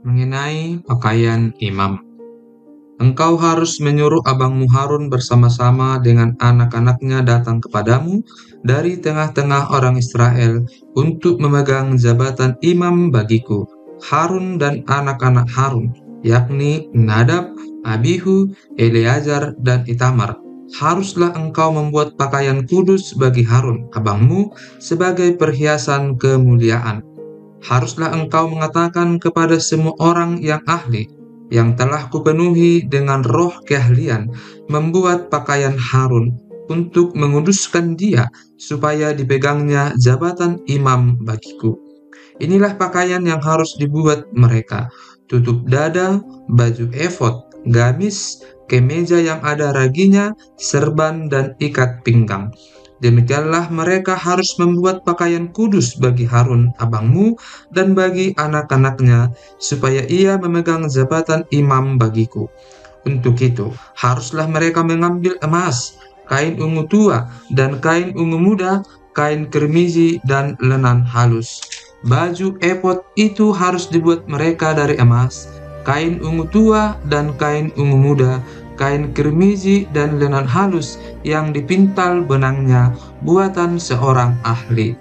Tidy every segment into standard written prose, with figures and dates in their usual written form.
Mengenai pakaian imam, engkau harus menyuruh abangmu Harun bersama-sama dengan anak-anaknya datang kepadamu dari tengah-tengah orang Israel untuk memegang jabatan imam bagiku. Harun dan anak-anak Harun, yakni Nadab, Abihu, Eleazar, dan Itamar. Haruslah engkau membuat pakaian kudus bagi Harun, abangmu, sebagai perhiasan kemuliaan. Haruslah engkau mengatakan kepada semua orang yang ahli, yang telah kupenuhi dengan roh keahlian, membuat pakaian Harun untuk menguduskan dia, supaya dipegangnya jabatan imam bagiku. Inilah pakaian yang harus dibuat mereka: tutup dada, baju efod, gamis, kemeja yang ada raginya, serban, dan ikat pinggang. Demikianlah mereka harus membuat pakaian kudus bagi Harun abangmu dan bagi anak-anaknya, supaya ia memegang jabatan imam bagiku. Untuk itu, haruslah mereka mengambil emas, kain ungu tua, dan kain ungu muda, kain kermizi, dan lenan halus. Baju efod itu harus dibuat mereka dari emas, kain ungu tua, dan kain ungu muda, kain kermizi, dan lenan halus yang dipintal benangnya, buatan seorang ahli.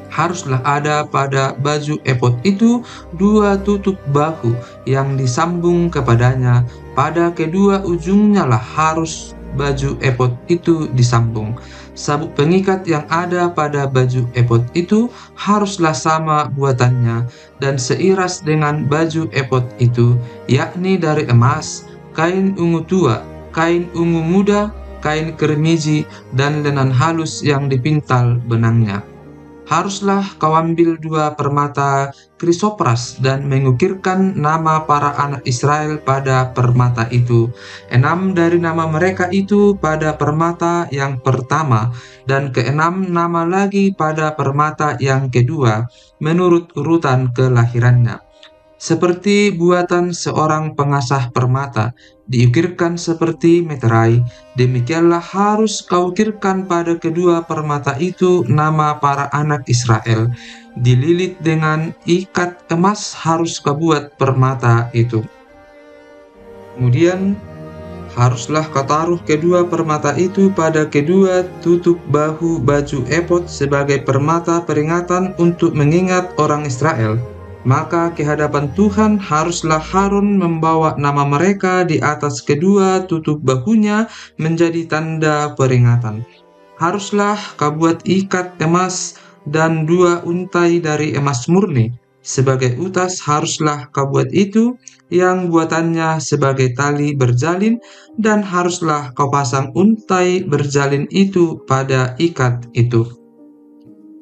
Haruslah ada pada baju efod itu 2 tutup bahu yang disambung kepadanya. Pada kedua ujungnya lah harus baju efod itu disambung. Sabuk pengikat yang ada pada baju efod itu haruslah sama buatannya dan seiras dengan baju efod itu, yakni dari emas, kain ungu tua, kain ungu muda, kain kermizi, dan lenan halus yang dipintal benangnya. Haruslah kau ambil 2 permata krisopras dan mengukirkan nama para anak Israel pada permata itu. 6 dari nama mereka itu pada permata yang pertama, dan ke-6 nama lagi pada permata yang kedua, menurut urutan kelahirannya. Seperti buatan seorang pengasah permata, diukirkan seperti meterai, demikianlah harus kau ukirkan pada kedua permata itu nama para anak Israel. Dililit dengan ikat emas harus kau buat permata itu. Kemudian haruslah kau taruh kedua permata itu pada kedua tutup bahu baju efod sebagai permata peringatan untuk mengingat orang Israel. Maka ke hadapan Tuhan haruslah Harun membawa nama mereka di atas kedua tutup bahunya menjadi tanda peringatan. Haruslah kau buat ikat emas dan 2 untai dari emas murni. Sebagai utas haruslah kau buat itu, yang buatannya sebagai tali berjalin, dan haruslah kau pasang untai berjalin itu pada ikat itu.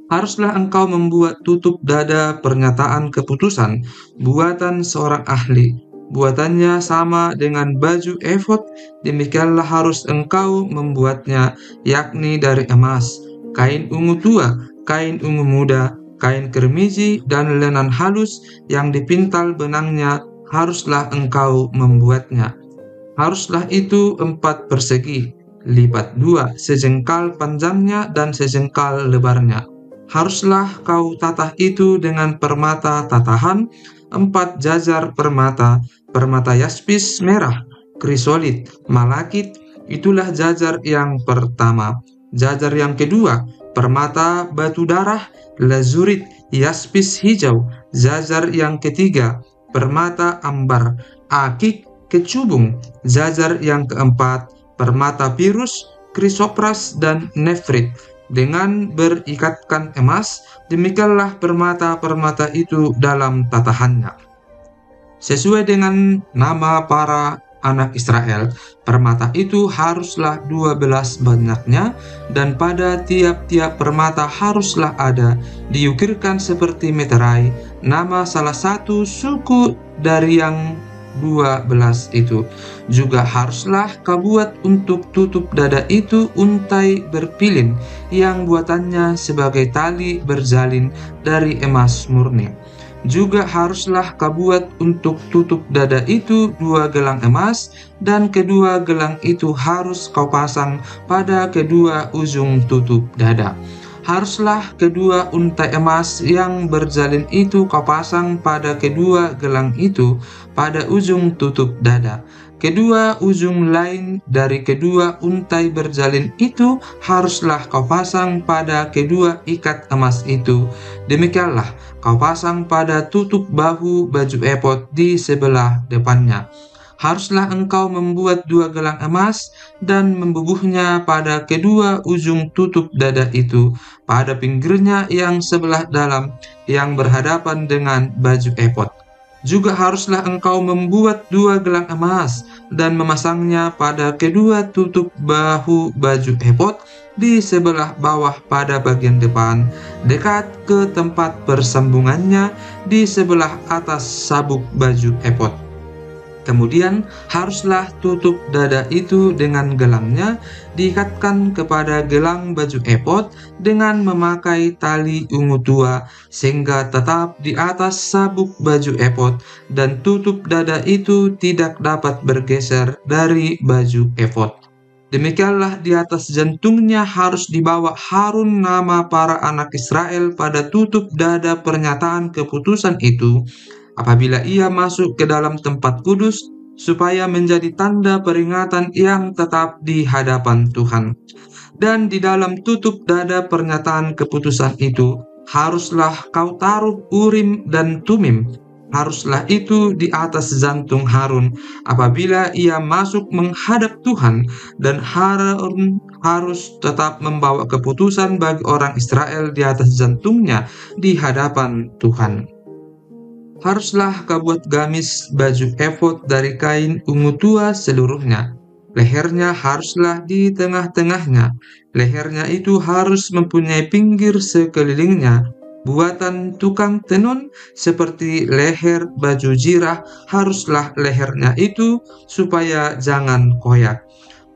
Haruslah engkau membuat tutup dada pernyataan keputusan, buatan seorang ahli. Buatannya sama dengan baju efod, demikianlah harus engkau membuatnya, yakni dari emas, kain ungu tua, kain ungu muda, kain kermizi, dan lenan halus yang dipintal benangnya, haruslah engkau membuatnya. Haruslah itu 4 persegi, lipat 2, sejengkal panjangnya dan sejengkal lebarnya. Haruslah kau tatah itu dengan permata tatahan, 4 jajar permata, permata yaspis merah, krisolit, malakit, itulah jajar yang pertama. Jajar yang kedua, permata batu darah, lazurit, yaspis hijau. Jajar yang ketiga, permata ambar, akik, kecubung. Jajar yang keempat, permata pirus, krisopras, dan nefrit. Dengan berikatkan emas, demikianlah permata-permata itu dalam tatahannya. Sesuai dengan nama para anak Israel, permata itu haruslah 12 banyaknya, dan pada tiap-tiap permata haruslah ada diukirkan seperti meterai nama salah satu suku dari yang 12 itu. Juga haruslah kau buat untuk tutup dada itu untai berpilin yang buatannya sebagai tali berjalin dari emas murni. Juga haruslah kau buat untuk tutup dada itu 2 gelang emas, dan kedua gelang itu harus kau pasang pada kedua ujung tutup dada. Haruslah kedua untai emas yang berjalin itu kau pasang pada kedua gelang itu pada ujung tutup dada. Kedua ujung lain dari kedua untai berjalin itu haruslah kau pasang pada kedua ikat emas itu. Demikianlah kau pasang pada tutup bahu baju epod di sebelah depannya. Haruslah engkau membuat 2 gelang emas dan membubuhnya pada kedua ujung tutup dada itu, pada pinggirnya yang sebelah dalam yang berhadapan dengan baju epod. Juga haruslah engkau membuat 2 gelang emas dan memasangnya pada kedua tutup bahu baju epod di sebelah bawah pada bagian depan, dekat ke tempat persambungannya di sebelah atas sabuk baju epod. Kemudian haruslah tutup dada itu dengan gelangnya diikatkan kepada gelang baju epod dengan memakai tali ungu tua sehingga tetap di atas sabuk baju epod, dan tutup dada itu tidak dapat bergeser dari baju epod. Demikianlah di atas jantungnya harus dibawa Harun nama para anak Israel pada tutup dada pernyataan keputusan itu apabila ia masuk ke dalam tempat kudus, supaya menjadi tanda peringatan yang tetap di hadapan Tuhan. Dan di dalam tutup dada pernyataan keputusan itu, haruslah kau taruh Urim dan Tumim. Haruslah itu di atas jantung Harun apabila ia masuk menghadap Tuhan, dan Harun harus tetap membawa keputusan bagi orang Israel di atas jantungnya di hadapan Tuhan. Haruslah kau buat gamis baju efod dari kain ungu tua seluruhnya. Lehernya haruslah di tengah-tengahnya. Lehernya itu harus mempunyai pinggir sekelilingnya, buatan tukang tenun seperti leher baju jirah. Haruslah lehernya itu supaya jangan koyak.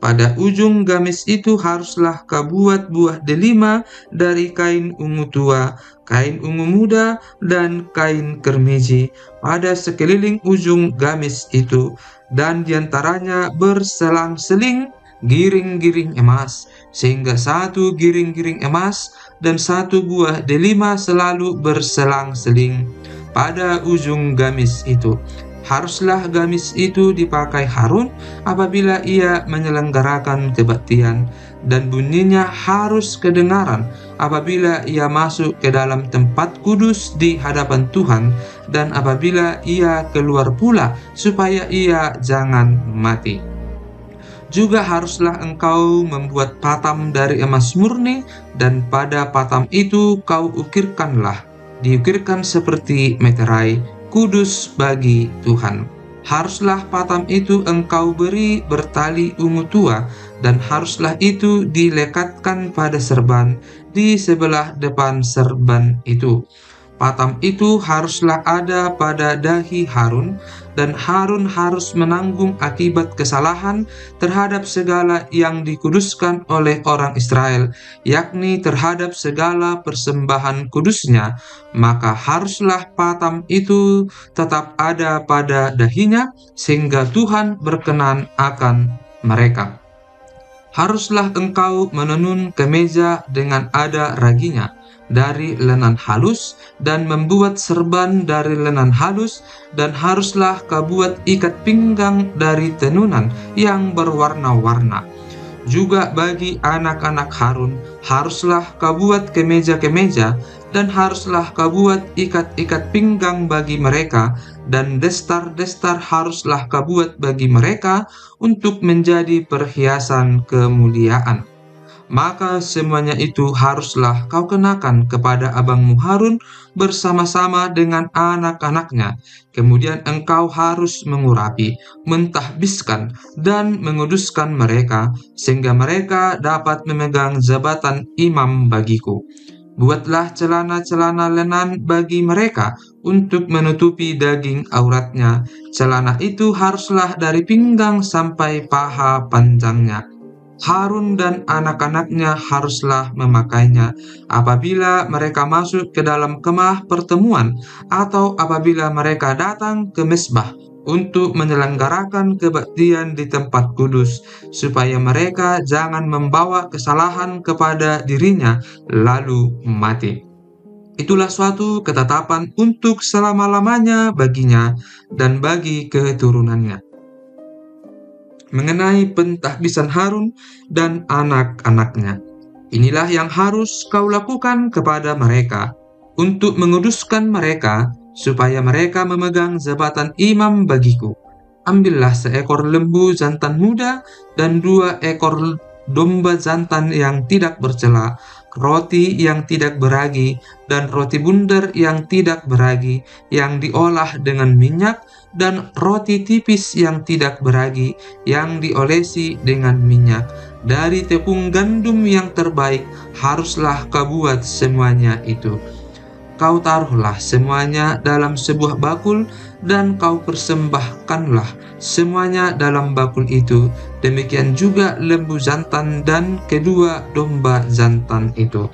Pada ujung gamis itu haruslah kau buat buah delima dari kain ungu tua, kain ungu muda, dan kain kermiji pada sekeliling ujung gamis itu, dan diantaranya berselang-seling giring-giring emas, sehingga 1 giring-giring emas dan 1 buah delima selalu berselang-seling pada ujung gamis itu. Haruslah gamis itu dipakai Harun apabila ia menyelenggarakan kebaktian, dan bunyinya harus kedengaran apabila ia masuk ke dalam tempat kudus di hadapan Tuhan, dan apabila ia keluar pula, supaya ia jangan mati. Juga haruslah engkau membuat patam dari emas murni, dan pada patam itu kau diukirkan seperti meterai, kudus bagi Tuhan. Haruslah patam itu engkau beri bertali ungu tua, dan haruslah itu dilekatkan pada serban di sebelah depan serban itu. Patam itu haruslah ada pada dahi Harun, dan Harun harus menanggung akibat kesalahan terhadap segala yang dikuduskan oleh orang Israel, yakni terhadap segala persembahan kudusnya. Maka haruslah patam itu tetap ada pada dahinya, sehingga Tuhan berkenan akan mereka. Haruslah engkau menenun kemeja dengan ada raginya dari lenan halus, dan membuat serban dari lenan halus, dan haruslah kau buat ikat pinggang dari tenunan yang berwarna-warna. Juga bagi anak-anak Harun haruslah kau buat kemeja-kemeja, dan haruslah kau buat ikat-ikat pinggang bagi mereka, dan destar-destar haruslah kau buat bagi mereka untuk menjadi perhiasan kemuliaan. Maka semuanya itu haruslah kau kenakan kepada abangmu Harun bersama-sama dengan anak-anaknya. Kemudian engkau harus mengurapi, mentahbiskan, dan menguduskan mereka, sehingga mereka dapat memegang jabatan imam bagiku. Buatlah celana-celana lenan bagi mereka untuk menutupi daging auratnya. Celana itu haruslah dari pinggang sampai paha panjangnya. Harun dan anak-anaknya haruslah memakainya apabila mereka masuk ke dalam kemah pertemuan, atau apabila mereka datang ke mezbah untuk menyelenggarakan kebaktian di tempat kudus, supaya mereka jangan membawa kesalahan kepada dirinya lalu mati. Itulah suatu ketetapan untuk selama-lamanya baginya dan bagi keturunannya. Mengenai pentahbisan Harun dan anak-anaknya, inilah yang harus kau lakukan kepada mereka, untuk menguduskan mereka, supaya mereka memegang jabatan imam bagiku. Ambillah seekor lembu jantan muda dan 2 ekor domba jantan yang tidak bercela, roti yang tidak beragi, dan roti bundar yang tidak beragi, yang diolah dengan minyak, dan roti tipis yang tidak beragi, yang diolesi dengan minyak. Dari tepung gandum yang terbaik haruslah kau buat semuanya itu. Kau taruhlah semuanya dalam sebuah bakul, dan kau persembahkanlah semuanya dalam bakul itu. Demikian juga lembu jantan dan kedua domba jantan itu.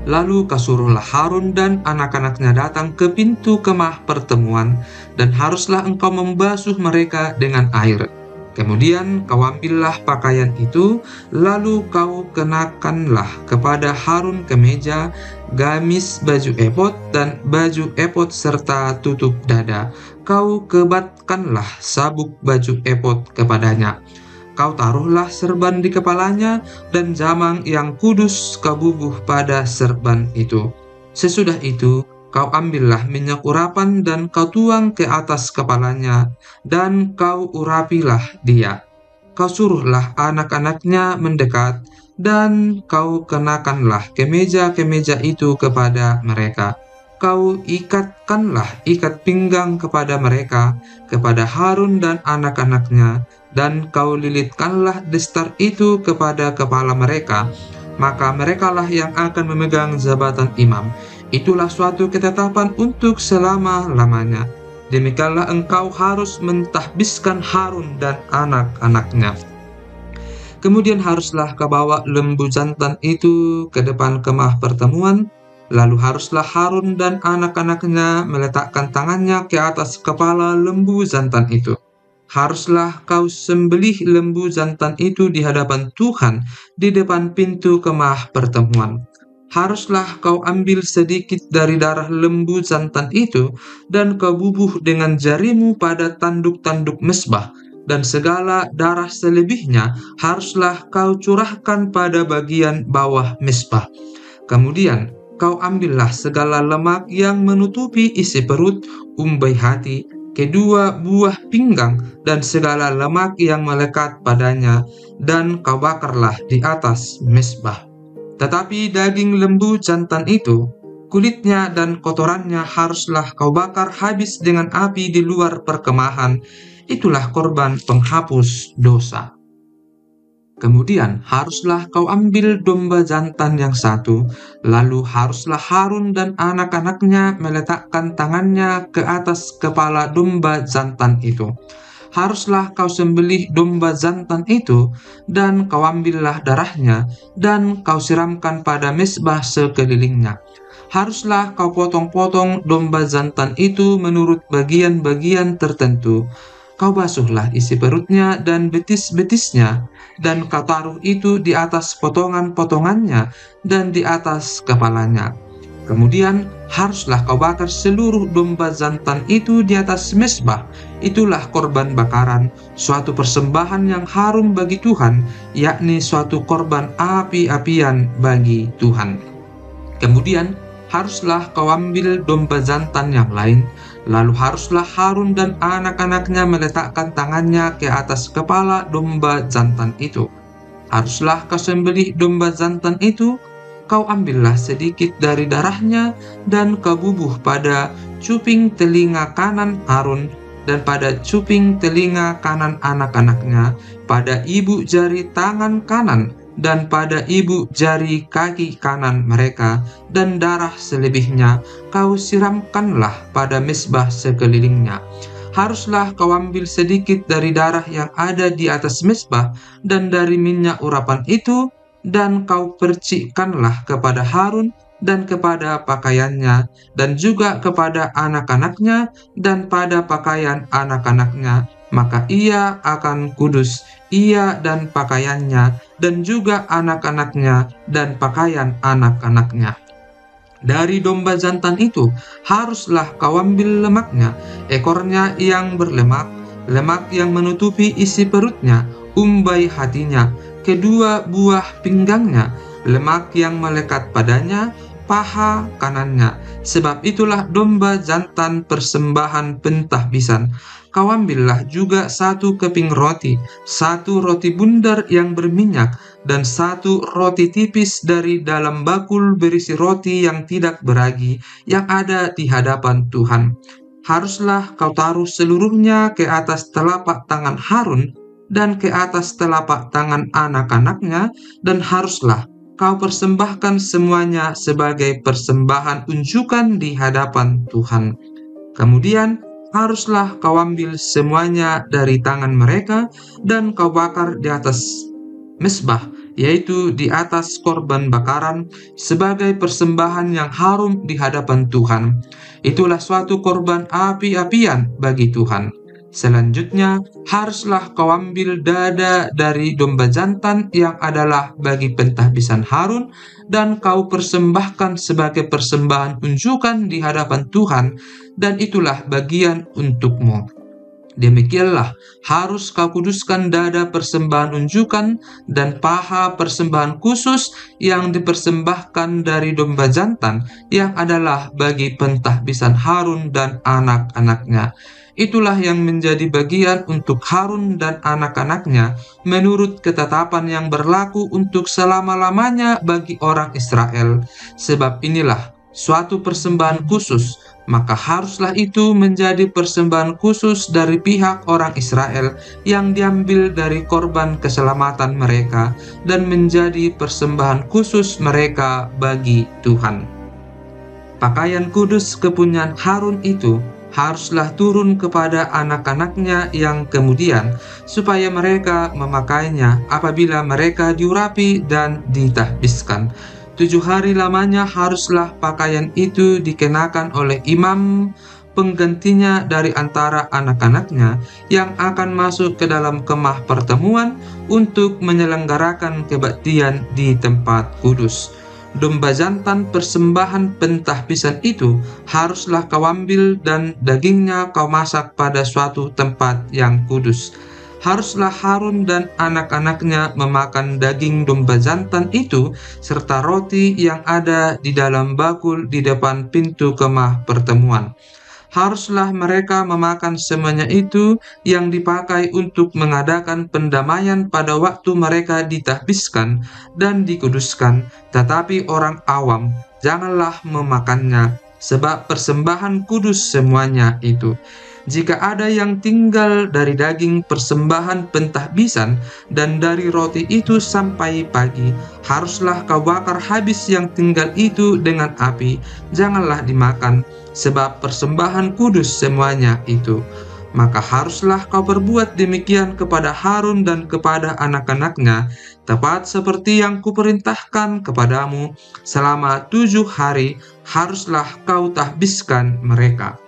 Lalu kasuruhlah Harun dan anak-anaknya datang ke pintu kemah pertemuan, dan haruslah engkau membasuh mereka dengan air. Kemudian kau ambillah pakaian itu, lalu kau kenakanlah kepada Harun kemeja, gamis baju epod, dan baju epod serta tutup dada. Kau kebatkanlah sabuk baju epod kepadanya. Kau taruhlah serban di kepalanya, dan jamang yang kudus kau bubuh pada serban itu. Sesudah itu, kau ambillah minyak urapan dan kau tuang ke atas kepalanya, dan kau urapilah dia. Kau suruhlah anak-anaknya mendekat, dan kau kenakanlah kemeja-kemeja itu kepada mereka. Kau ikatkanlah ikat pinggang kepada mereka, kepada Harun dan anak-anaknya, dan kau lilitkanlah destar itu kepada kepala mereka. Maka merekalah yang akan memegang jabatan imam. Itulah suatu ketetapan untuk selama-lamanya. Demikianlah engkau harus mentahbiskan Harun dan anak-anaknya. Kemudian haruslah kau bawa lembu jantan itu ke depan kemah pertemuan. Lalu haruslah Harun dan anak-anaknya meletakkan tangannya ke atas kepala lembu jantan itu. Haruslah kau sembelih lembu jantan itu di hadapan Tuhan di depan pintu kemah pertemuan. Haruslah kau ambil sedikit dari darah lembu jantan itu, dan kau bubuh dengan jarimu pada tanduk-tanduk mezbah, dan segala darah selebihnya haruslah kau curahkan pada bagian bawah mezbah. Kemudian kau ambillah segala lemak yang menutupi isi perut, umbai hati, kedua buah pinggang, dan segala lemak yang melekat padanya, dan kau bakarlah di atas mezbah. Tetapi daging lembu jantan itu, kulitnya dan kotorannya haruslah kau bakar habis dengan api di luar perkemahan. Itulah korban penghapus dosa. Kemudian haruslah kau ambil domba jantan yang satu, lalu haruslah Harun dan anak-anaknya meletakkan tangannya ke atas kepala domba jantan itu. Haruslah kau sembelih domba jantan itu, dan kau ambillah darahnya, dan kau siramkan pada mezbah sekelilingnya. Haruslah kau potong-potong domba jantan itu menurut bagian-bagian tertentu. Kau basuhlah isi perutnya dan betis-betisnya, dan kau taruh itu di atas potongan-potongannya dan di atas kepalanya. Kemudian haruslah kau bakar seluruh domba jantan itu di atas mezbah. Itulah korban bakaran, suatu persembahan yang harum bagi Tuhan, yakni suatu korban api-apian bagi Tuhan. Kemudian haruslah kau ambil domba jantan yang lain, lalu haruslah Harun dan anak-anaknya meletakkan tangannya ke atas kepala domba jantan itu. Haruslah kau sembelih domba jantan itu. Kau ambillah sedikit dari darahnya, dan kau bubuh pada cuping telinga kanan Harun, dan pada cuping telinga kanan anak-anaknya, pada ibu jari tangan kanan, dan pada ibu jari kaki kanan mereka, dan darah selebihnya kau siramkanlah pada mezbah sekelilingnya. Haruslah kau ambil sedikit dari darah yang ada di atas mezbah dan dari minyak urapan itu, dan kau percikkanlah kepada Harun dan kepada pakaiannya, dan juga kepada anak-anaknya dan pada pakaian anak-anaknya, maka ia akan kudus, ia dan pakaiannya, dan juga anak-anaknya dan pakaian anak-anaknya. Dari domba jantan itu haruslah kau ambil lemaknya, ekornya yang berlemak, lemak yang menutupi isi perutnya, umbai hatinya, kedua buah pinggangnya, lemak yang melekat padanya, paha kanannya. Sebab itulah domba jantan persembahan pentahbisan. Kau ambillah juga 1 keping roti, 1 roti bundar yang berminyak, dan 1 roti tipis dari dalam bakul berisi roti yang tidak beragi yang ada di hadapan Tuhan. Haruslah kau taruh seluruhnya ke atas telapak tangan Harun dan ke atas telapak tangan anak-anaknya, dan haruslah kau persembahkan semuanya sebagai persembahan unjukan di hadapan Tuhan. Kemudian haruslah kau ambil semuanya dari tangan mereka dan kau bakar di atas mezbah, yaitu di atas korban bakaran, sebagai persembahan yang harum di hadapan Tuhan. Itulah suatu korban api-apian bagi Tuhan. Selanjutnya, haruslah kau ambil dada dari domba jantan yang adalah bagi pentahbisan Harun, dan kau persembahkan sebagai persembahan unjukan di hadapan Tuhan, dan itulah bagian untukmu. Demikianlah harus kau kuduskan dada persembahan unjukan dan paha persembahan khusus yang dipersembahkan dari domba jantan yang adalah bagi pentahbisan Harun dan anak-anaknya. Itulah yang menjadi bagian untuk Harun dan anak-anaknya menurut ketetapan yang berlaku untuk selama-lamanya bagi orang Israel. Sebab inilah suatu persembahan khusus, maka haruslah itu menjadi persembahan khusus dari pihak orang Israel yang diambil dari korban keselamatan mereka dan menjadi persembahan khusus mereka bagi Tuhan. Pakaian kudus kepunyaan Harun itu haruslah turun kepada anak-anaknya yang kemudian, supaya mereka memakainya apabila mereka diurapi dan ditahbiskan. 7 hari lamanya haruslah pakaian itu dikenakan oleh imam penggantinya dari antara anak-anaknya yang akan masuk ke dalam kemah pertemuan untuk menyelenggarakan kebaktian di tempat kudus. Domba jantan persembahan pentahbisan itu haruslah kau ambil dan dagingnya kau masak pada suatu tempat yang kudus. Haruslah Harun dan anak-anaknya memakan daging domba jantan itu serta roti yang ada di dalam bakul di depan pintu kemah pertemuan. Haruslah mereka memakan semuanya itu yang dipakai untuk mengadakan pendamaian pada waktu mereka ditahbiskan dan dikuduskan, tetapi orang awam janganlah memakannya, sebab persembahan kudus semuanya itu. Jika ada yang tinggal dari daging persembahan pentahbisan dan dari roti itu sampai pagi, haruslah kau bakar habis yang tinggal itu dengan api, janganlah dimakan, sebab persembahan kudus semuanya itu. Maka haruslah kau perbuat demikian kepada Harun dan kepada anak-anaknya, tepat seperti yang kuperintahkan kepadamu. Selama 7 hari haruslah kau tahbiskan mereka.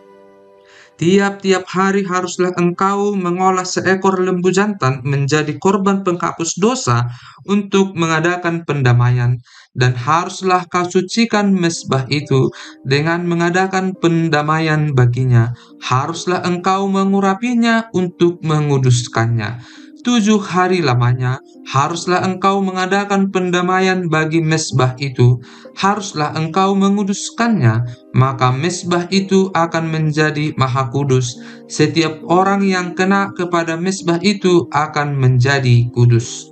Tiap-tiap hari haruslah engkau mengolah seekor lembu jantan menjadi korban penghapus dosa untuk mengadakan pendamaian, dan haruslah kau sucikan mezbah itu dengan mengadakan pendamaian baginya. Haruslah engkau mengurapinya untuk menguduskannya. 7 hari lamanya haruslah engkau mengadakan pendamaian bagi mezbah itu. Haruslah engkau menguduskannya, maka mezbah itu akan menjadi maha kudus. Setiap orang yang kena kepada mezbah itu akan menjadi kudus.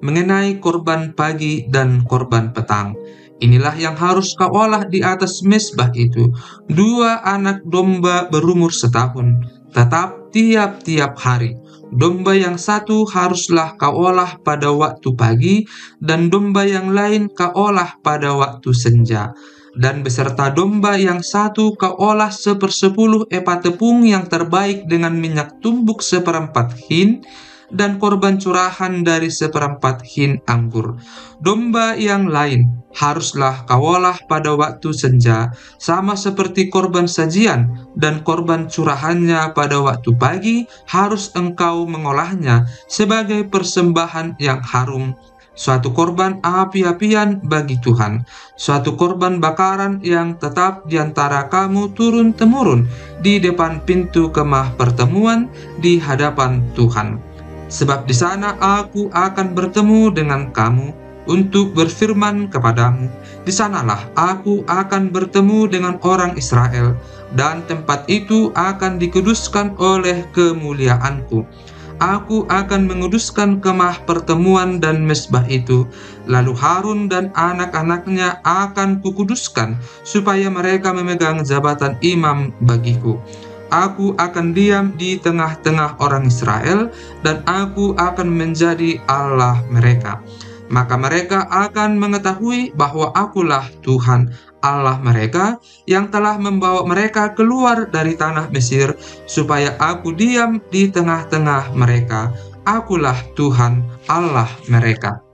Mengenai korban pagi dan korban petang, inilah yang harus kau olah di atas mezbah itu: 2 anak domba berumur setahun, tetap tiap-tiap hari. Domba yang satu haruslah kau olah pada waktu pagi, dan domba yang lain kau olah pada waktu senja. Dan beserta domba yang satu kau olah 1/10 epa tepung yang terbaik dengan minyak tumbuk 1/4 hin, dan korban curahan dari seperempat hin anggur. Domba yang lain haruslah kau olah pada waktu senja, sama seperti korban sajian, dan korban curahannya pada waktu pagi harus engkau mengolahnya sebagai persembahan yang harum, suatu korban api-apian bagi Tuhan, suatu korban bakaran yang tetap di antara kamu turun-temurun di depan pintu kemah pertemuan di hadapan Tuhan. Sebab di sana aku akan bertemu dengan kamu untuk berfirman kepadamu. Di sanalah aku akan bertemu dengan orang Israel, dan tempat itu akan dikuduskan oleh kemuliaanku. Aku akan menguduskan kemah pertemuan dan mezbah itu. Lalu Harun dan anak-anaknya akan kukuduskan, supaya mereka memegang jabatan imam bagiku. Aku akan diam di tengah-tengah orang Israel, dan aku akan menjadi Allah mereka. Maka mereka akan mengetahui bahwa akulah Tuhan Allah mereka, yang telah membawa mereka keluar dari tanah Mesir, supaya aku diam di tengah-tengah mereka. Akulah Tuhan Allah mereka.